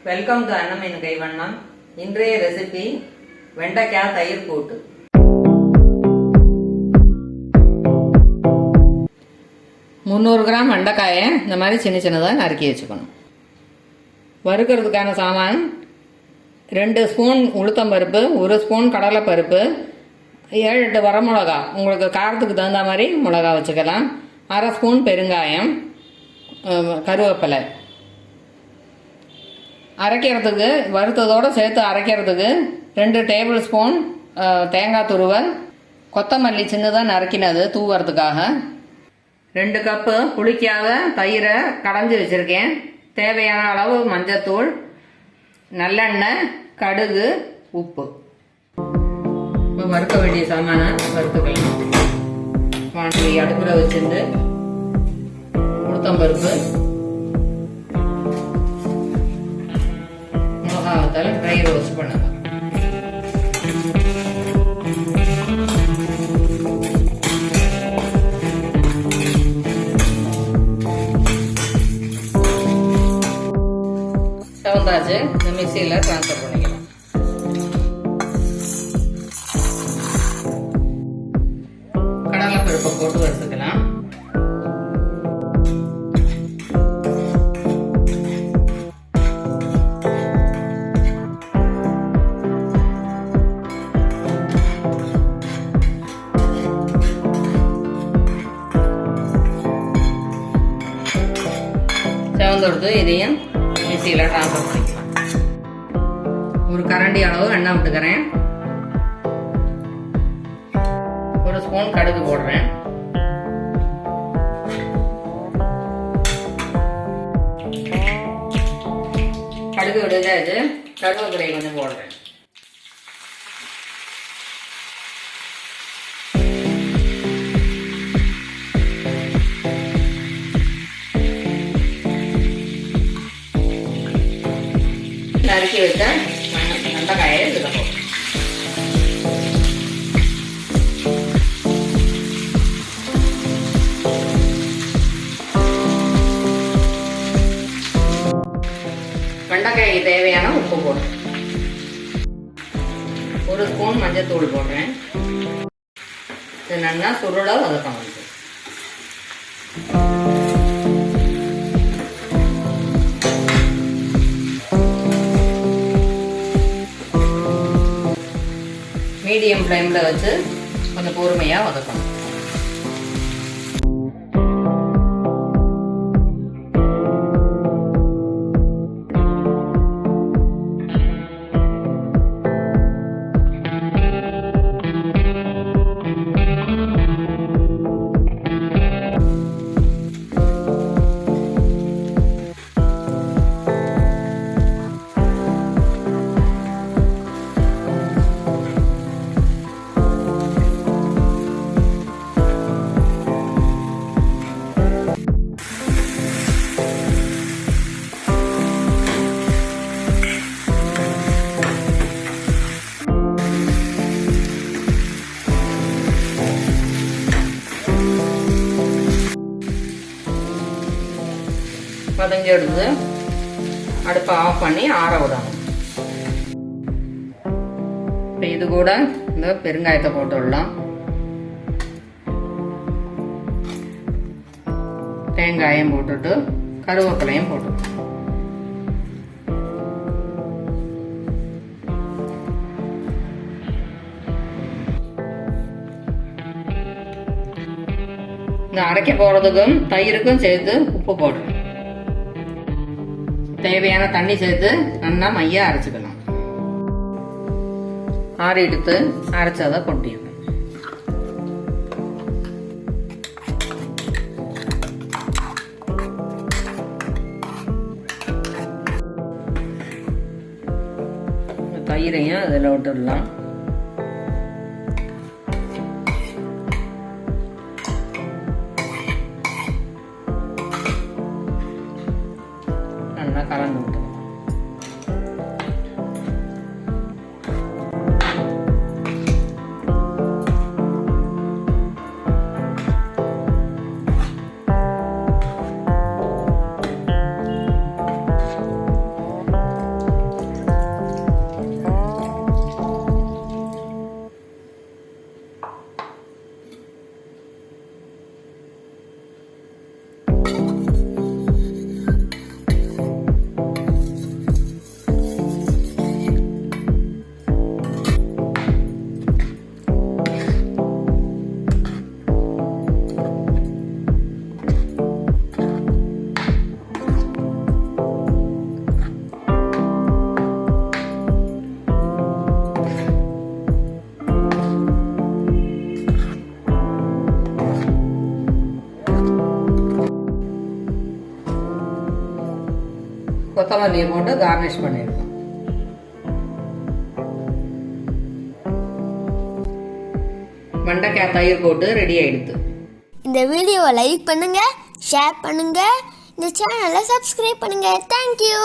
Welcome to அன்னமீன் கைவண்ணம். இன்றைய recipe வெண்டைக்காய் தயிர் கூட்டு. முந்நூறு கிராம் வெண்டைக்காயை இந்த மாதிரி சின்ன சின்னதாக நறுக்கி வச்சுக்கணும். வறுக்கிறதுக்கான சாமான் 2 ஸ்பூன் உளுத்தம்பருப்பு, 1 ஸ்பூன் கடலைப்பருப்பு, 7-8 வரமிளகா, உங்களுக்கு காரத்துக்கு தகுந்த மாதிரி மிளகா வச்சுக்கலாம், 1/2 ஸ்பூன் பெருங்காயம், கருவேப்பிலை. அரைக்கிறதுக்கு வறுத்ததோடு சேர்த்து அரைக்கிறதுக்கு 2 டேபிள் ஸ்பூன் தேங்காய் துருவல், கொத்தமல்லி சின்னதாக நறுக்கினது தூவறதுக்காக, 2 கப்பு புளிக்காத தயிரை கடைஞ்சி வச்சுருக்கேன், தேவையான அளவு மஞ்சத்தூள், நல்லெண்ணெய், கடுகு, உப்பு. இப்போ வறுக்க வேண்டிய சாமான வறுத்துக்கலாம். வானொலி அடுப்பில் வச்சுட்டு உளுத்தம்பருப்பு, மிளகாவத்தால் ட்ரை ரோஸ்ட் பண்ணலாம். செவந்தாச்சு, இந்த மிக்சியில் ட்ரான்ஸ்ஃபர் பண்ணிக்கலாம். கடலைப்பருப்பை போட்டு வறுத்துக்கலாம். செவந்தெடுத்து இதையும் மிக்சியில் ட்ரான்ஸ்ஃபர் பண்ணிக்கலாம். ஒரு கரண்டி அளவு எண்ணெய் விட்டுக்கிறேன். 1 ஸ்பூன் கடுகு போடுறேன். கடுகு விடுதாச்சு, கருவேப்பிலை கொஞ்சம் போடுறேன். நறுக்கி வச்ச வெண்டைக்காயை இதில் போடுறேன். வெண்டைக்காய்க்கு தேவையான உப்பு போடுறேன். 1 ஸ்பூன் மஞ்சத்தூள் போடுறேன். இது நல்லா சுருள வதக்கம் வந்து மீடியம் ஃப்ளேமில் வச்சு கொஞ்சம் பொறுமையாக வதக்கணும். வதங்கி எடுத்து அடுப்பை ஆஃப் பண்ணி ஆற விடணும். இப்போ இது கூட இந்த பெருங்காயத்தை போட்டு விடலாம். தேங்காயம் போட்டுட்டு கருவேப்பிலையும் போட்டு இந்த அரைக்க போகிறதுக்கும் தயிருக்கும் சேர்த்து உப்பு போடுறேன். தேவையான தண்ணி சேர்த்து நல்லா மையா அரைச்சிக்கலாம். ஆறி எடுத்து அரைச்சதை கொட்டிடணும். தயிரையும் அதில் விட்டுடலாம். நல்லா கலந்து விட்டுக்கலாம். கொத்தமல்லியை போட்டு கார்னிஷ் பண்ணியிருக்கோம். வெண்டைக்காய் தயிர் போட்டு ரெடி ஆயிடுது. இந்த வீடியோவை லைக் பண்ணுங்க, ஷேர் பண்ணுங்க, இந்த சேனலை சப்ஸ்கிரைப் பண்ணுங்க. தேங்க்யூ.